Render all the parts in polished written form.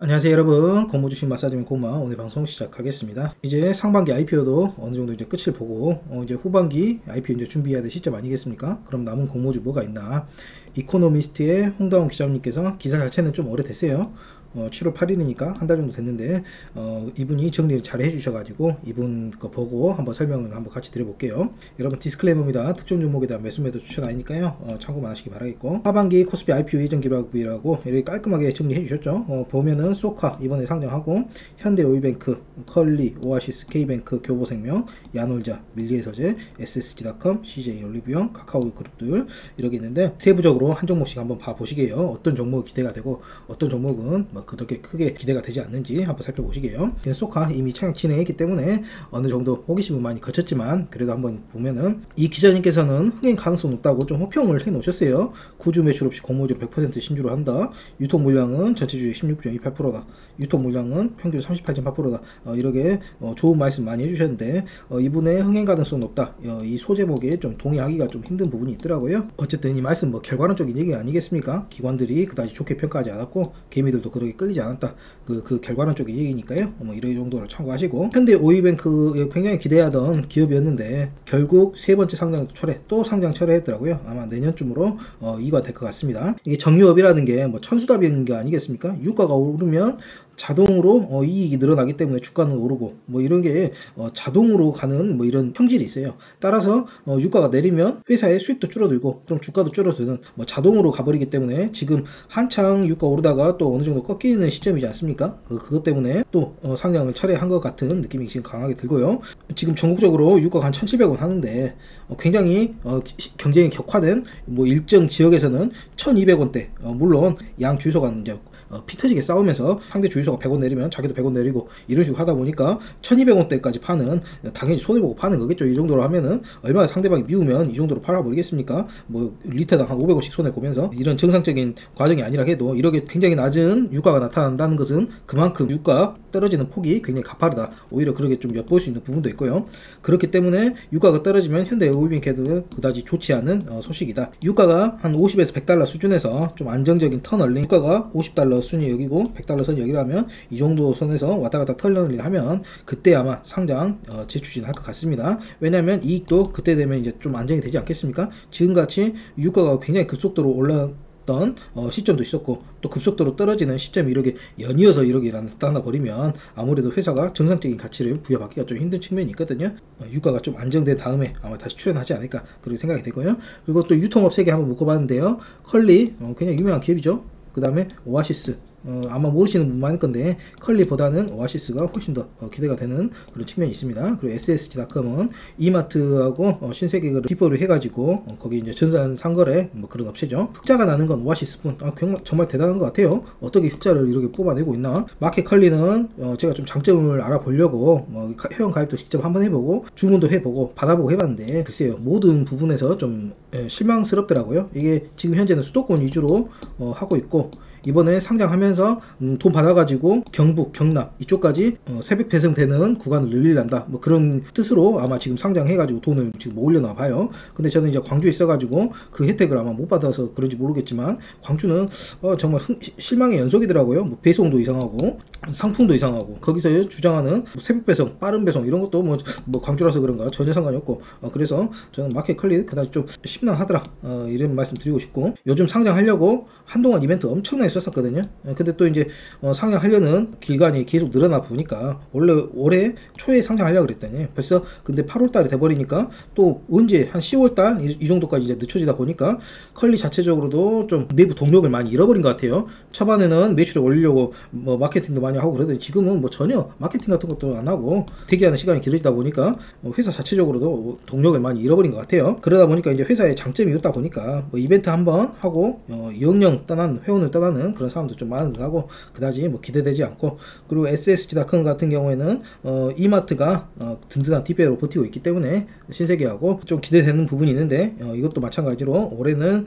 안녕하세요 여러분, 공모주식 마사지맨 고마. 오늘 방송 시작하겠습니다. 이제 상반기 IPO도 어느 정도 이제 끝을 보고 이제 후반기 IPO 이제 준비해야 될 시점 아니겠습니까? 그럼 남은 공모주 뭐가 있나? 이코노미스트의 홍다운 기자님께서 기사 자체는 좀 오래됐어요. 7월 8일이니까 한 달 정도 됐는데 이분이 정리를 잘 해주셔가지고 이분 거 보고 한번 설명을 한번 같이 드려볼게요. 여러분 디스클레이머입니다. 특정 종목에 대한 매수 매도 추천 아니니까요. 참고만 하시기 바라겠고, 하반기 코스피 IPO 예정 기록이라고 이렇게 깔끔하게 정리해 주셨죠. 보면은 소카 이번에 상장하고 현대오일뱅크, 컬리, 오아시스, K뱅크, 교보생명, 야놀자, 밀리에서재, SSG닷컴, CJ올리브영, 카카오그룹들 이렇게 있는데 세부적으로 한 종목씩 한번 봐보시게요. 어떤 종목이 기대가 되고 어떤 종목은 그렇게 크게 기대가 되지 않는지 한번 살펴보시게요. 소카 이미 차익 진행했기 때문에 어느 정도 호기심은 많이 거쳤지만 그래도 한번 보면은 이 기자님께서는 흥행 가능성 높다고 좀 호평을 해 놓으셨어요. 구주 매출 없이 공모주로 100% 신주로 한다. 유통 물량은 전체 주의 16.28%다. 유통 물량은 평균 38.8%다. 이렇게 좋은 말씀 많이 해주셨는데 이분의 흥행 가능성 높다. 이 소제목에 좀 동의하기가 좀 힘든 부분이 있더라고요. 어쨌든 이 말씀 결과론적인 얘기 아니겠습니까? 기관들이 그다지 좋게 평가하지 않았고 개미들도 그렇게 끌리지 않았다. 그 결과론적인 얘기니까요. 이런 정도를 참고하시고, 현대오일뱅크 굉장히 기대하던 기업이었는데 결국 세 번째 상장 철회, 또 상장 철회했더라고요. 아마 내년쯤으로 이관될 것 같습니다. 이게 정유업이라는 게 천수답인 게 아니겠습니까? 유가가 오르면 자동으로 이익이 늘어나기 때문에 주가는 오르고 이런 게 자동으로 가는 이런 형질이 있어요. 따라서 유가가 내리면 회사의 수익도 줄어들고 그럼 주가도 줄어드는 자동으로 가버리기 때문에 지금 한창 유가 오르다가 또 어느 정도 꺾이는 시점이지 않습니까? 그것 때문에 또 상장을 철회한 것 같은 느낌이 지금 강하게 들고요. 지금 전국적으로 유가가 한 1,700원 하는데 굉장히 경쟁이 격화된 일정 지역에서는 1,200원대, 물론 양 주유소가 이제 피 터지게 싸우면서 상대 주유소가 100원 내리면 자기도 100원 내리고 이런 식으로 하다 보니까 1200원대까지 파는, 당연히 손해보고 파는 거겠죠. 이 정도로 하면은 얼마나 상대방이 미우면 이 정도로 팔아버리겠습니까? 리터당 한 500원씩 손해보면서. 이런 정상적인 과정이 아니라 해도 이렇게 굉장히 낮은 유가가 나타난다는 것은 그만큼 유가 떨어지는 폭이 굉장히 가파르다. 오히려 그렇게 좀 엿볼 수 있는 부분도 있고요. 그렇기 때문에 유가가 떨어지면 현대오일뱅크도 그다지 좋지 않은 소식이다. 유가가 한 50에서 100달러 수준에서 좀 안정적인 터널링, 유가가 50달러 순위 여기고 100달러 선 여기라면 이 정도 선에서 왔다 갔다 터널링 하면 그때 아마 상장 재추진할 것 같습니다. 왜냐하면 이익도 그때 되면 이제 좀 안정이 되지 않겠습니까? 지금같이 유가가 굉장히 급속도로 올랐던 시점도 있었고 또 급속도로 떨어지는 시점이 이렇게 연이어서 이렇게 나타나 버리면 아무래도 회사가 정상적인 가치를 부여받기가 좀 힘든 측면이 있거든요. 유가가 좀 안정된 다음에 아마 다시 출연하지 않을까 그렇게 생각이 되고요. 그리고 또 유통업 세계 한번 묶어봤는데요. 컬리 굉장히 유명한 기업이죠. 그 다음에 오아시스, 아마 모르시는 분 많을 건데 컬리보다는 오아시스가 훨씬 더 기대가 되는 그런 측면이 있습니다. 그리고 SSG닷컴은 이마트하고 신세계를 뒷보를 해가지고 거기 이제 전산 상거래 그런 업체죠. 흑자가 나는 건 오아시스뿐. 정말 대단한 것 같아요. 어떻게 흑자를 이렇게 뽑아내고 있나. 마켓 컬리는 제가 좀 장점을 알아보려고 회원 가입도 직접 한번 해보고 주문도 해보고 받아보고 해봤는데 글쎄요, 모든 부분에서 좀 실망스럽더라고요. 이게 지금 현재는 수도권 위주로 하고 있고 이번에 상장하면서 돈 받아가지고 경북, 경남 이쪽까지 새벽 배송되는 구간을 늘리란다. 그런 뜻으로 아마 지금 상장해가지고 돈을 지금 올려놔 봐요. 근데 저는 이제 광주에 있어가지고 그 혜택을 아마 못 받아서 그런지 모르겠지만 광주는 정말 실망의 연속이더라고요. 배송도 이상하고 상품도 이상하고 거기서 주장하는 새벽 배송, 빠른 배송 이런 것도 광주라서 그런가 전혀 상관이 없고 그래서 저는 마켓 컬리 그다지 좀 심란하더라. 이런 말씀 드리고 싶고, 요즘 상장하려고 한동안 이벤트 엄청나게 썼었거든요. 근데 또 이제 상장하려는 기간이 계속 늘어나 보니까 원래 올해 초에 상장하려고 그랬더니 벌써 근데 8월달이 돼버리니까 또 언제 한 10월달 이 정도까지 이제 늦춰지다 보니까 컬리 자체적으로도 좀 내부 동력을 많이 잃어버린 것 같아요. 초반에는 매출을 올리려고 마케팅도 많이 하고 그러더니 지금은 전혀 마케팅 같은 것도 안 하고 대기하는 시간이 길어지다 보니까 회사 자체적으로도 동력을 많이 잃어버린 것 같아요. 그러다 보니까 이제 회사에 장점이 없다 보니까 이벤트 한번 하고 영영 떠난 회원을 떠나는 그런 사람도 좀 많은 듯 하고 그다지 기대되지 않고, 그리고 SSG닷컴 같은 경우에는 이마트가 든든한 뒷배로 버티고 있기 때문에 신세계하고 좀 기대되는 부분이 있는데 이것도 마찬가지로 올해는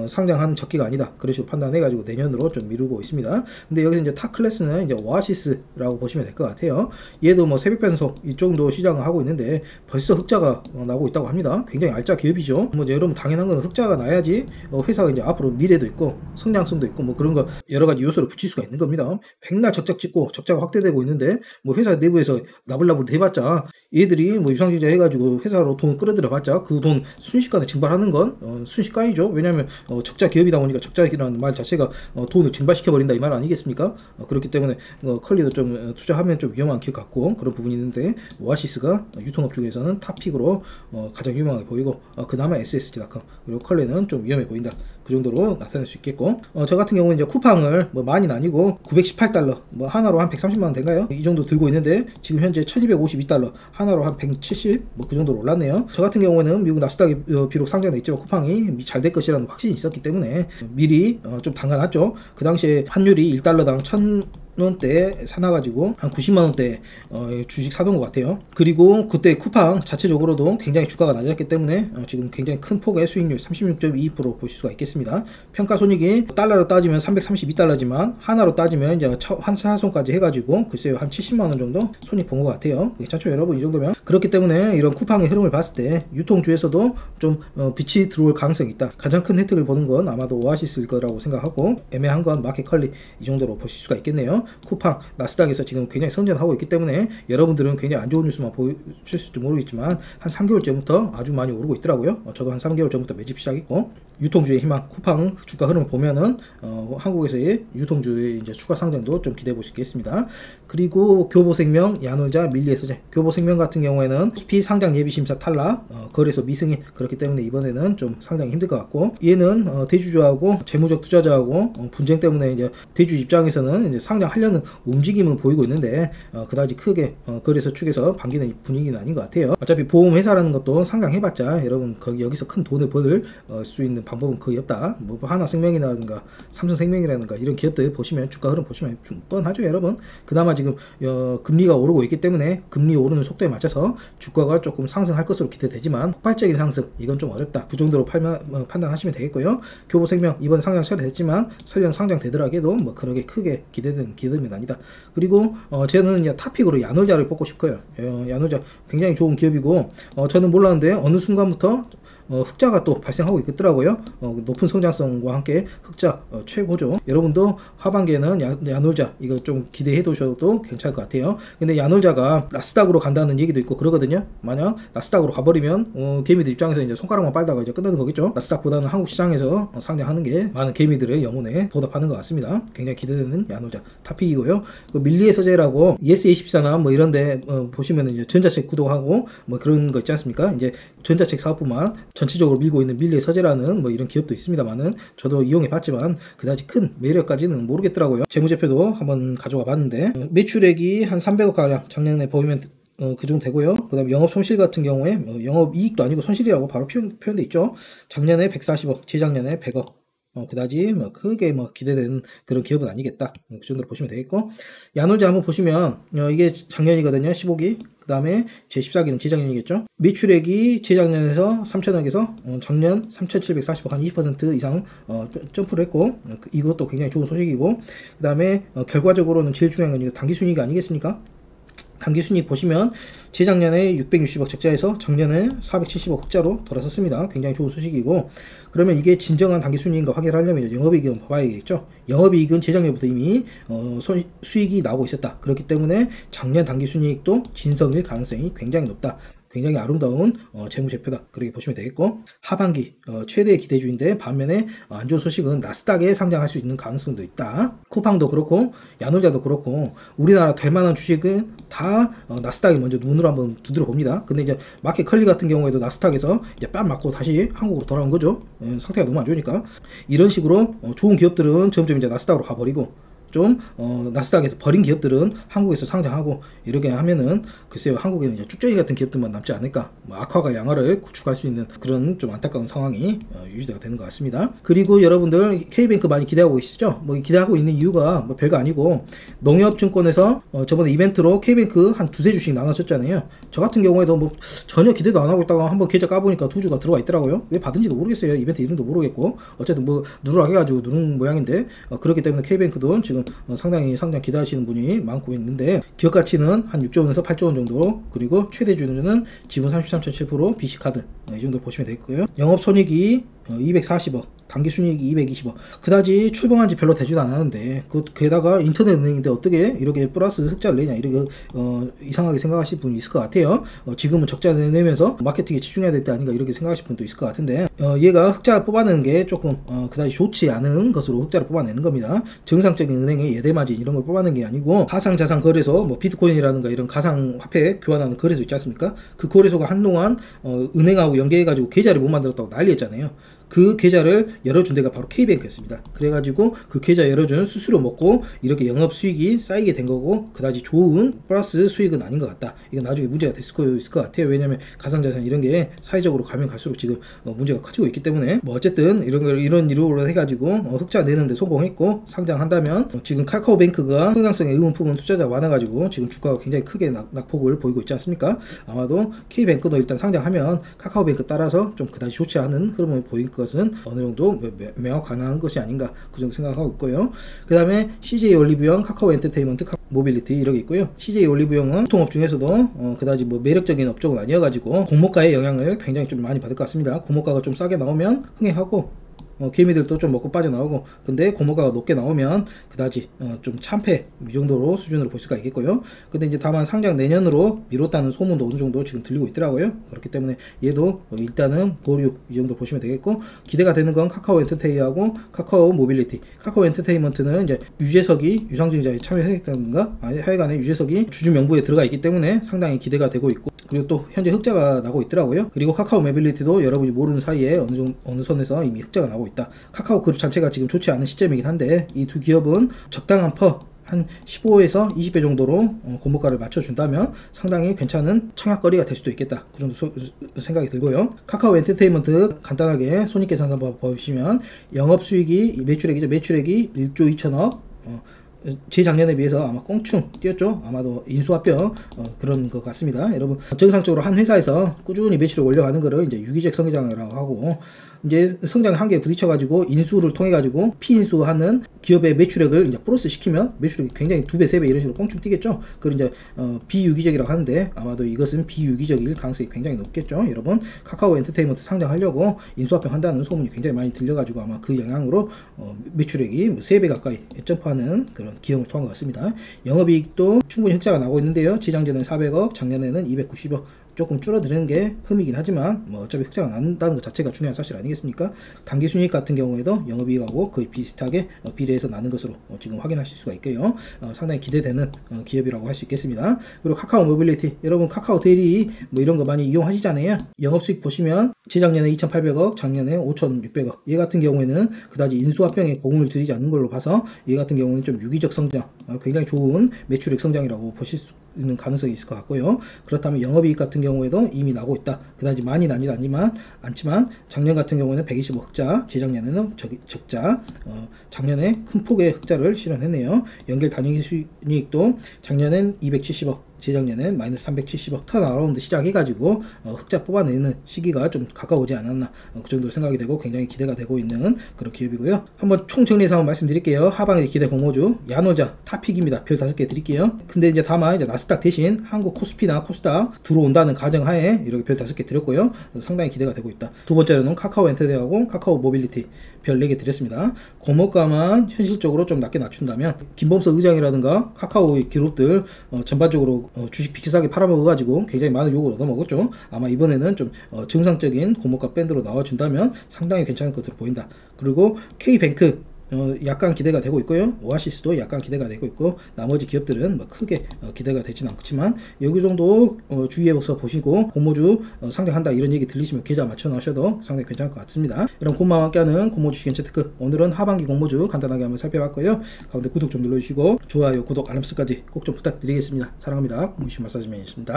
상장하는 적기가 아니다 그런 식으로 판단해가지고 내년으로 좀 미루고 있습니다. 근데 여기서 이제 타 클래스는 이제 오아시스라고 보시면 될 것 같아요. 얘도 뭐 새벽 변속 이쪽도 시장을 하고 있는데 벌써 흑자가 나고 있다고 합니다. 굉장히 알짜 기업이죠. 뭐 여러분 당연한 건 흑자가 나야지 회사가 이제 앞으로 미래도 있고 성장성도 있고 뭐 그런 거 여러 가지 요소를 붙일 수가 있는 겁니다. 백날 적자 찍고 적자가 확대되고 있는데 뭐 회사 내부에서 나불나불 대봤자 얘들이 뭐 유상증자 해가지고 회사로 돈 끌어들여봤자 그 돈 순식간에 증발하는 건 순식간이죠. 왜냐하면 적자 기업이다 보니까 적자라는 말 자체가 돈을 증발시켜버린다 이 말 아니겠습니까? 그렇기 때문에 컬리도 좀 투자하면 좀 위험한 기업 같고 그런 부분이 있는데 오아시스가 유통업 중에서는 탑픽으로 가장 유명하게 보이고 그 다음에 SSG닷컴 그리고 컬리는 좀 위험해 보인다. 그 정도로 나타낼 수 있겠고 저 같은 경우는 이제 쿠팡을 뭐 많이는 아니고 918달러 뭐 하나로 한 130만원 된가요? 이 정도 들고 있는데 지금 현재 1252달러 하나로 한 170 뭐 그 정도로 올랐네요. 저 같은 경우에는 미국 나스닥이 비록 상장돼 있지만 쿠팡이 잘 될 것이라는 확신이 있었기 때문에 미리 좀 담가놨죠. 그 당시에 환율이 1달러당 1000원대 사놔가지고 한 90만원대 주식 사둔 것 같아요. 그리고 그때 쿠팡 자체적으로도 굉장히 주가가 낮았기 때문에 지금 굉장히 큰 폭의 수익률 36.22% 보실 수가 있겠습니다. 평가손익이 달러로 따지면 332달러지만 하나로 따지면 이제 환차손까지 해가지고 글쎄요 한 70만원 정도 손익 본 것 같아요. 괜찮죠 여러분? 이 정도면. 그렇기 때문에 이런 쿠팡의 흐름을 봤을 때 유통주에서도 좀 빛이 들어올 가능성이 있다. 가장 큰 혜택을 보는 건 아마도 오아시스일 거라고 생각하고 애매한 건 마켓컬리 이 정도로 보실 수가 있겠네요. 쿠팡, 나스닥에서 지금 굉장히 선전하고 있기 때문에 여러분들은 굉장히 안 좋은 뉴스만 보실지 모르겠지만 한 3개월 전부터 아주 많이 오르고 있더라고요. 저도 한 3개월 전부터 매집 시작했고 유통주의 희망, 쿠팡 주가 흐름을 보면은 한국에서의 유통주의 이제 추가 상장도 좀 기대해 보시겠습니다. 그리고 교보생명, 야놀자, 밀리에서제 교보생명 같은 경우에는 SP 상장 예비 심사 탈락, 거래소 미승인 그렇기 때문에 이번에는 좀 상당히 힘들 것 같고 얘는 대주주하고 재무적 투자자하고 분쟁 때문에 이제 대주 입장에서는 이제 상장하려는 움직임은 보이고 있는데 그다지 크게 거래소 측에서 반기는 분위기는 아닌 것 같아요. 어차피 보험회사라는 것도 상장해봤자 여러분 여기서 큰 돈을 벌 수 있는 방법은 거의 없다. 뭐 하나생명이라든가 삼성생명이라든가 이런 기업들 보시면 주가 흐름 보시면 좀 뻔하죠 여러분. 그나마 지금 금리가 오르고 있기 때문에 금리 오르는 속도에 맞춰서 주가가 조금 상승할 것으로 기대되지만 폭발적인 상승 이건 좀 어렵다. 그 정도로 판단하시면 되겠고요. 교보생명 이번 상장 처리됐지만 설령 상장되더라도 뭐 그렇게 크게 기대되는 기업은 아니다. 그리고 저는 이제 탑픽으로 야놀자를 뽑고 싶어요. 야놀자 굉장히 좋은 기업이고 저는 몰랐는데 어느 순간부터 흑자가 또 발생하고 있더라고요. 높은 성장성과 함께 흑자 최고죠. 여러분도 하반기에는 야놀자 이거 좀 기대해 두셔도 괜찮을 것 같아요. 근데 야놀자가 나스닥으로 간다는 얘기도 있고 그러거든요. 만약 나스닥으로 가버리면 개미들 입장에서 이제 손가락만 빨다가 이제 끝나는 거겠죠. 나스닥보다는 한국 시장에서 상장하는 게 많은 개미들의 영혼에 보답하는 것 같습니다. 굉장히 기대되는 야놀자 탑픽이고요. 그 밀리에서제라고 ES24나 뭐 이런데 보시면 이제 전자책 구독하고 뭐 그런 거 있지 않습니까? 이제 전자책 사업부만 전체적으로 밀고 있는 밀리에서제라는 뭐 이런 기업도 있습니다만은 저도 이용해 봤지만 그다지 큰 매력까지는 모르겠더라고요. 재무제표도 한번 가져와 봤는데 매출액이 한 300억 가량 작년에 보이면 그 정도 되고요. 그 다음에 영업 손실 같은 경우에 영업 이익도 아니고 손실이라고 바로 표현돼 있죠. 작년에 140억, 재작년에 100억. 그다지 뭐 크게 뭐 기대되는 그런 기업은 아니겠다. 그 정도로 보시면 되겠고 야놀자 한번 보시면 이게 작년이거든요. 15기. 그 다음에 제14기는 재작년이겠죠. 매출액이 재작년에서 3천억에서 작년 3,740억 한 20% 이상 점프를 했고 이것도 굉장히 좋은 소식이고 그 다음에 결과적으로는 제일 중요한 건 이거 당기순이익 아니겠습니까? 당기순이익 보시면 재작년에 660억 적자에서 작년에 470억 흑자로 돌아섰습니다. 굉장히 좋은 소식이고 그러면 이게 진정한 당기순이익인가 확인하려면 영업이익은 봐야겠죠. 영업이익은 재작년부터 이미 수익이 나오고 있었다. 그렇기 때문에 작년 당기순이익도 진성일 가능성이 굉장히 높다. 굉장히 아름다운 재무제표다. 그렇게 보시면 되겠고 하반기 최대의 기대주인데 반면에 안 좋은 소식은 나스닥에 상장할 수 있는 가능성도 있다. 쿠팡도 그렇고 야놀자도 그렇고 우리나라 될 만한 주식은 다 나스닥에 먼저 눈으로 한번 두드려 봅니다. 근데 이제 마켓컬리 같은 경우에도 나스닥에서 이제 뺨 맞고 다시 한국으로 돌아온 거죠. 상태가 너무 안 좋으니까 이런 식으로 좋은 기업들은 점점 이제 나스닥으로 가버리고 좀 나스닥에서 버린 기업들은 한국에서 상장하고 이렇게 하면은 글쎄요 한국에는 이제 쭉저기 같은 기업들만 남지 않을까 뭐 악화가 양화를 구축할 수 있는 그런 좀 안타까운 상황이 유지가 되는 것 같습니다. 그리고 여러분들 K뱅크 많이 기대하고 계시죠? 뭐 기대하고 있는 이유가 뭐 별거 아니고 농협증권에서 저번에 이벤트로 K뱅크 한 두세 주씩 나눴었잖아요. 저 같은 경우에도 뭐 전혀 기대도 안 하고 있다가 한번 계좌 까보니까 2주가 들어와 있더라고요. 왜 받은지도 모르겠어요. 이벤트 이름도 모르겠고 어쨌든 뭐 누르라고 해가지고 누른 모양인데 그렇기 때문에 K뱅크도 지금 지금 상당히 상장 기대하시는 분이 많고 있는데, 기업 가치는 한 6조 원에서 8조 원 정도, 그리고 최대 주주는 지분 33.7%, BC카드 이 정도 보시면 되겠고요. 영업손익이 240억, 당기순이익이 220억. 그다지 출범한지 별로 되지도 않았는데, 게다가 인터넷 은행인데 어떻게 이렇게 플러스 흑자를 내냐, 이렇게 이상하게 생각하실 분이 있을 것 같아요. 지금은 적자 내면서 마케팅에 집중해야 될 때 아닌가, 이렇게 생각하실 분도 있을 것 같은데, 얘가 흑자 뽑아내는 게 조금 그다지 좋지 않은 것으로 흑자를 뽑아내는 겁니다. 정상적인 은행의 예대마진 이런 걸 뽑아내는 게 아니고, 가상자산 거래소, 뭐 비트코인이라든가 이런 가상화폐 교환하는 거래소 있지 않습니까? 그 거래소가 한동안 은행하고 연계해가지고 계좌를 못 만들었다고 난리했잖아요. 그 계좌를 열어준 데가 바로 K뱅크였습니다. 그래가지고 그 계좌 열어준 수수료 먹고 이렇게 영업 수익이 쌓이게 된 거고, 그다지 좋은 플러스 수익은 아닌 것 같다. 이건 나중에 문제가 될 수 있을 것 같아요. 왜냐하면 가상자산 이런 게 사회적으로 가면 갈수록 지금 문제가 커지고 있기 때문에, 뭐 어쨌든 이런 이유로 해가지고 흑자 내는데 성공했고, 상장한다면 지금 카카오뱅크가 성장성에 의문품은 투자자가 많아가지고 지금 주가가 굉장히 크게 낙폭을 보이고 있지 않습니까? 아마도 K뱅크도 일단 상장하면 카카오뱅크 따라서 좀 그다지 좋지 않은 흐름을 보일 것은 어느 정도 매우 가능한 것이 아닌가, 그 정도 생각하고 있고요. 그 다음에 CJ 올리브영, 카카오 엔터테인먼트, 모빌리티 이렇게 있고요. CJ 올리브영은 유통업 중에서도 그다지 뭐 매력적인 업종은 아니어가지고 공모가의 영향을 굉장히 좀 많이 받을 것 같습니다. 공모가가 좀 싸게 나오면 흥행하고, 개미들도 좀 먹고 빠져나오고, 근데 공모가가 높게 나오면 그다지 좀 참패 이 정도로 수준으로 볼 수가 있겠고요. 근데 이제 다만 상장 내년으로 미뤘다는 소문도 어느 정도 지금 들리고 있더라고요. 그렇기 때문에 얘도 일단은 보류 이 정도 보시면 되겠고, 기대가 되는 건 카카오 엔터테이하고 카카오 모빌리티. 카카오 엔터테인먼트는 이제 유재석이 유상증자에 참여했다든가 하여간에 유재석이 주주 명부에 들어가 있기 때문에 상당히 기대가 되고 있고, 그리고 또 현재 흑자가 나고 있더라고요. 그리고 카카오 모빌리티도 여러분이 모르는 사이에 어느 선에서 이미 흑자가 나고 있다. 카카오 그룹 자체가 지금 좋지 않은 시점이긴 한데, 이 두 기업은 적당한 한 15에서 20배 정도로 공모가를 맞춰준다면 상당히 괜찮은 청약거리가 될 수도 있겠다, 그 정도 생각이 들고요. 카카오 엔터테인먼트 간단하게 손익계산서 보시면 영업수익이 매출액이 1조 2천억, 재작년에 비해서 아마 껑충 뛰었죠. 아마도 인수합병 그런 것 같습니다. 여러분, 정상적으로 한 회사에서 꾸준히 매출을 올려가는 거를 이제 유기적 성장이라고 하고, 이제 성장 한계에 부딪혀가지고 인수를 통해가지고 피인수하는 기업의 매출액을 이제 플러스 시키면 매출액이 굉장히 2배, 3배 이런 식으로 껑충 뛰겠죠. 그걸 이제 비유기적이라고 하는데, 아마도 이것은 비유기적일 가능성이 굉장히 높겠죠. 여러분, 카카오 엔터테인먼트 상장하려고 인수합병 한다는 소문이 굉장히 많이 들려가지고 아마 그 영향으로 매출액이 3배 가까이 점프하는 그런 기업을 통한 것 같습니다. 영업이익도 충분히 흑자가 나고 있는데요. 지장전에는 400억, 작년에는 290억. 조금 줄어드는 게 흠이긴 하지만 뭐 어차피 흑자가 난다는 것 자체가 중요한 사실 아니겠습니까? 당기순이익 같은 경우에도 영업이익하고 거의 비슷하게 비례해서 나는 것으로 지금 확인하실 수가 있고요. 상당히 기대되는 기업이라고 할 수 있겠습니다. 그리고 카카오 모빌리티, 여러분 카카오 대리 뭐 이런 거 많이 이용하시잖아요. 영업수익 보시면 재작년에 2,800억, 작년에 5,600억. 얘 같은 경우에는 그다지 인수합병에 공을 들이지 않는 걸로 봐서 얘 같은 경우는 좀 유기적 성장, 굉장히 좋은 매출액 성장이라고 보실 수 있는 가능성이 있을 것 같고요. 그렇다면 영업이익 같은 경우에도 이미 나고 있다. 그다지 많이 나지는 않지만 작년 같은 경우에는 120억 흑자, 재작년에는 적자, 작년에 큰 폭의 흑자를 실현했네요. 연결 단위수익도 작년엔 270억, 재작년엔 마이너스 370억 턴어라운드 시작해가지고 흑자 뽑아내는 시기가 좀 가까우지 않았나, 그 정도 생각이 되고 굉장히 기대가 되고 있는 그런 기업이고요. 한번 총정리해서 한번 말씀드릴게요. 하반기 기대 공모주 야노자 탑픽입니다. 별 5개 드릴게요. 근데 이제 다만 이제 나스닥 대신 한국 코스피나 코스닥 들어온다는 가정하에 이렇게 별 5개 드렸고요. 상당히 기대가 되고 있다. 두 번째로는 카카오 엔터테인하고 카카오 모빌리티 별 4개 드렸습니다. 공모가만 현실적으로 좀 낮게 낮춘다면 김범석 의장이라든가 카카오의 기록들 전반적으로 주식 비싸게 팔아먹어가지고 굉장히 많은 욕을 얻어먹었죠. 아마 이번에는 좀 정상적인 공모가 밴드로 나와준다면 상당히 괜찮을 것으로 보인다. 그리고 K뱅크 약간 기대가 되고 있고요. 오아시스도 약간 기대가 되고 있고, 나머지 기업들은 뭐 크게 기대가 되지는 않지만 여기 정도 주의해서 보시고 공모주 상장한다 이런 얘기 들리시면 계좌 맞춰 놓으셔도 상당히 괜찮을 것 같습니다. 그럼 곰마와 함께하는 공모주 시견 채트크, 오늘은 하반기 공모주 간단하게 한번 살펴봤고요. 가운데 구독 좀 눌러주시고 좋아요, 구독, 알람 설정까지 꼭 좀 부탁드리겠습니다. 사랑합니다. 공모주 마사지맨이었습니다.